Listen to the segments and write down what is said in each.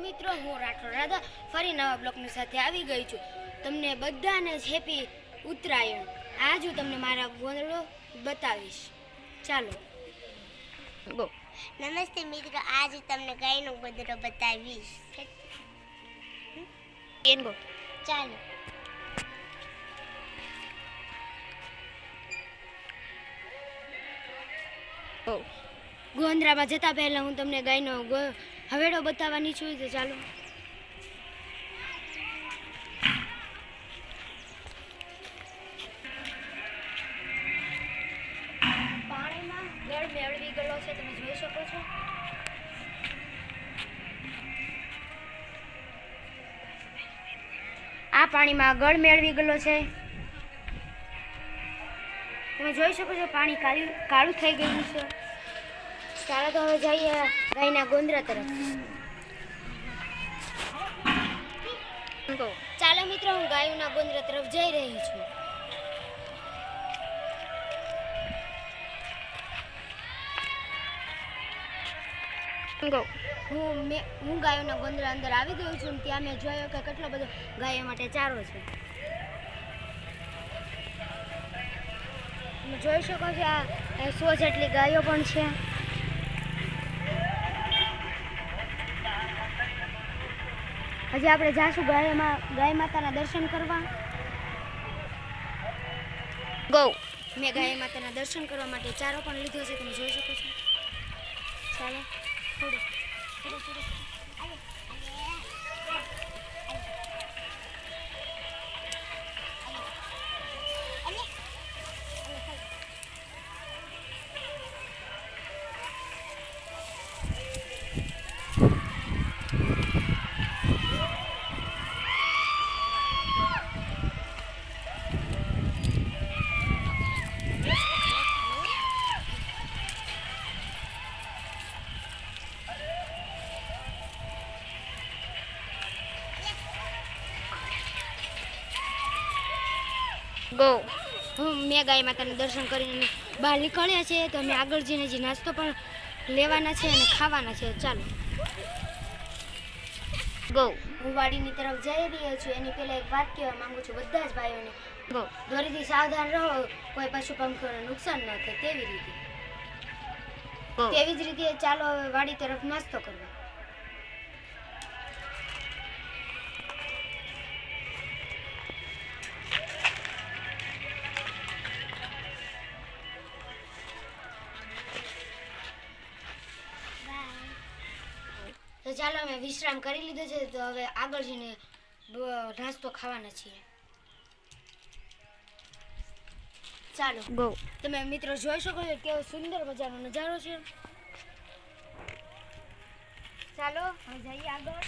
મિત્રો, હું રાઠોડ રાધા ફરી નવા બ્લોગની સાથે આવી ગઈ છું. તમને બધાને હેપી ઉત્તરાયણ. આજ હું તમને મારા ગોંદડો બતાવીશ. ચાલો ગો. નમસ્તે મિત્રો, આજ તમને ગાયનો ગોદડો બતાવીશ. ગો ચાલો. ગોંદરામાં જતા પહેલા હું તમને ગાયનો હવેડો બતાવવાની છું. તો ચાલો. પાણીમાં ગળ મેળવી ગયો છે, તમે જોઈ શકો છો. આ પાણીમાં ગળ મેળવી ગયો છે, તમે જોઈ શકો છો. પાણી કાળું થઈ ગયું છે. ચાલો તો હવે જઈએ ગાયના ગોંદરા તરફ. ચાલો મિત્રો, હું ગાયોના ગોંદરા તરફ જઈ રહી છું. હું ગાયોના ગોંદરા અંદર આવી ગયો છું. ત્યાં મેં જોયો કે કેટલો બધો ગાયો માટે ચારો છે. તમે જોઈ શકો છો, આ 100 જેટલી ગાયો પણ છે. હજી આપણે જાશું ગાય માતાના દર્શન કરવા. મેં ગાય માતાના દર્શન કરવા માટે ચારો પણ લીધો છે, તમે જોઈ શકો છો. ચાલો થોડું મેં ગાય માતાના દર્શન કરીને બહાર નીકળ્યા છે. તો અમે આગળ જઈને જે નાસ્તો પણ લેવાના છે અને ખાવાના છે. ચાલો હું વાડીની તરફ જઈ રહ્યો છું. એની પહેલા એક વાત કહેવા માંગુ છું બધા જ ભાઈઓને. દોરીથી સાવધાન રહો, કોઈ પશુ પંખીઓને નુકસાન ન થાય. તેવી જ રીતે ચાલો હવે વાડી તરફ નાસ્તો કરવા. તો ચાલો, અમે વિશ્રામ કરી લીધો છે. તો હવે આગળ જઈને નાસ્તો ખાવાના છીએ. ચાલો તમે મિત્રો જોઈ શકો છો કેવો સુંદર મજાનો નજારો છે. ચાલો હવે જઈએ આગળ.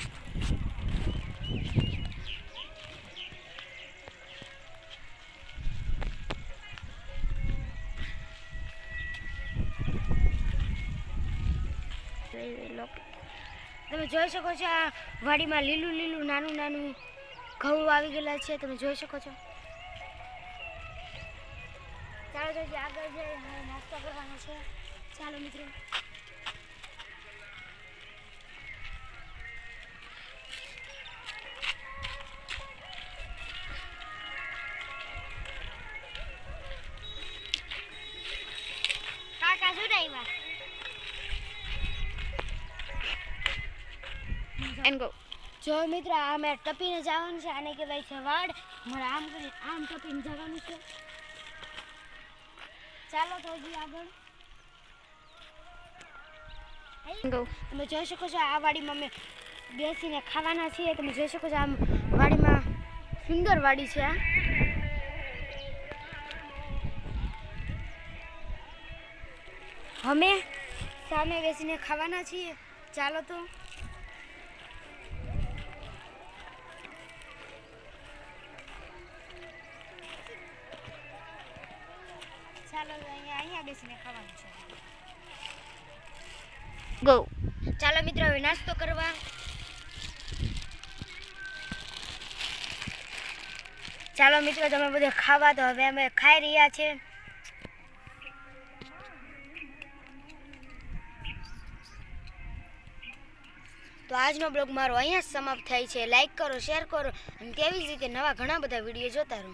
તમે જોઈ શકો છો, આ વાડીમાં લીલું લીલું નાનું નાનું ઘઉં આવી ગયેલા છે. તમે જોઈ શકો છો. ચાલો તો આગળ જઈ નાસ્તો કરવાનો છે. ચાલો મિત્રો. કાકા શું આવ્યા? જો મિત્રો, આ મેં ટપીને જવાનું છે. આને કહેવાય છે વાડ. મારે આમ કરી આમ ટપીને જવાનું છે. ચાલો તો હજી આગળ. તમે જોઈ શકો છો, આ વાડીમાં અમે બેસીને ખાવાના છીએ. તમે જોઈ શકો છો, આમ વાડીમાં સુંદર વાડી છે. અમે સામે બેસીને ખાવાના છીએ. ચાલો તો. ચાલો અહીંયા બેસીને ખાવાનું છે. ચાલો મિત્રો, હવે નાસ્તો કરવા. ચાલો મિત્રો, તમે બધે ખાવા. તો હવે અમે ખાઈ રહ્યા છે. તો આજનો બ્લોગ મારો અહીંયા જ સમાપ્ત થાય છે. લાઈક કરો, શેર કરો અને તેવી જ રીતે નવા ઘણા બધા વિડીયો જોતા રહો.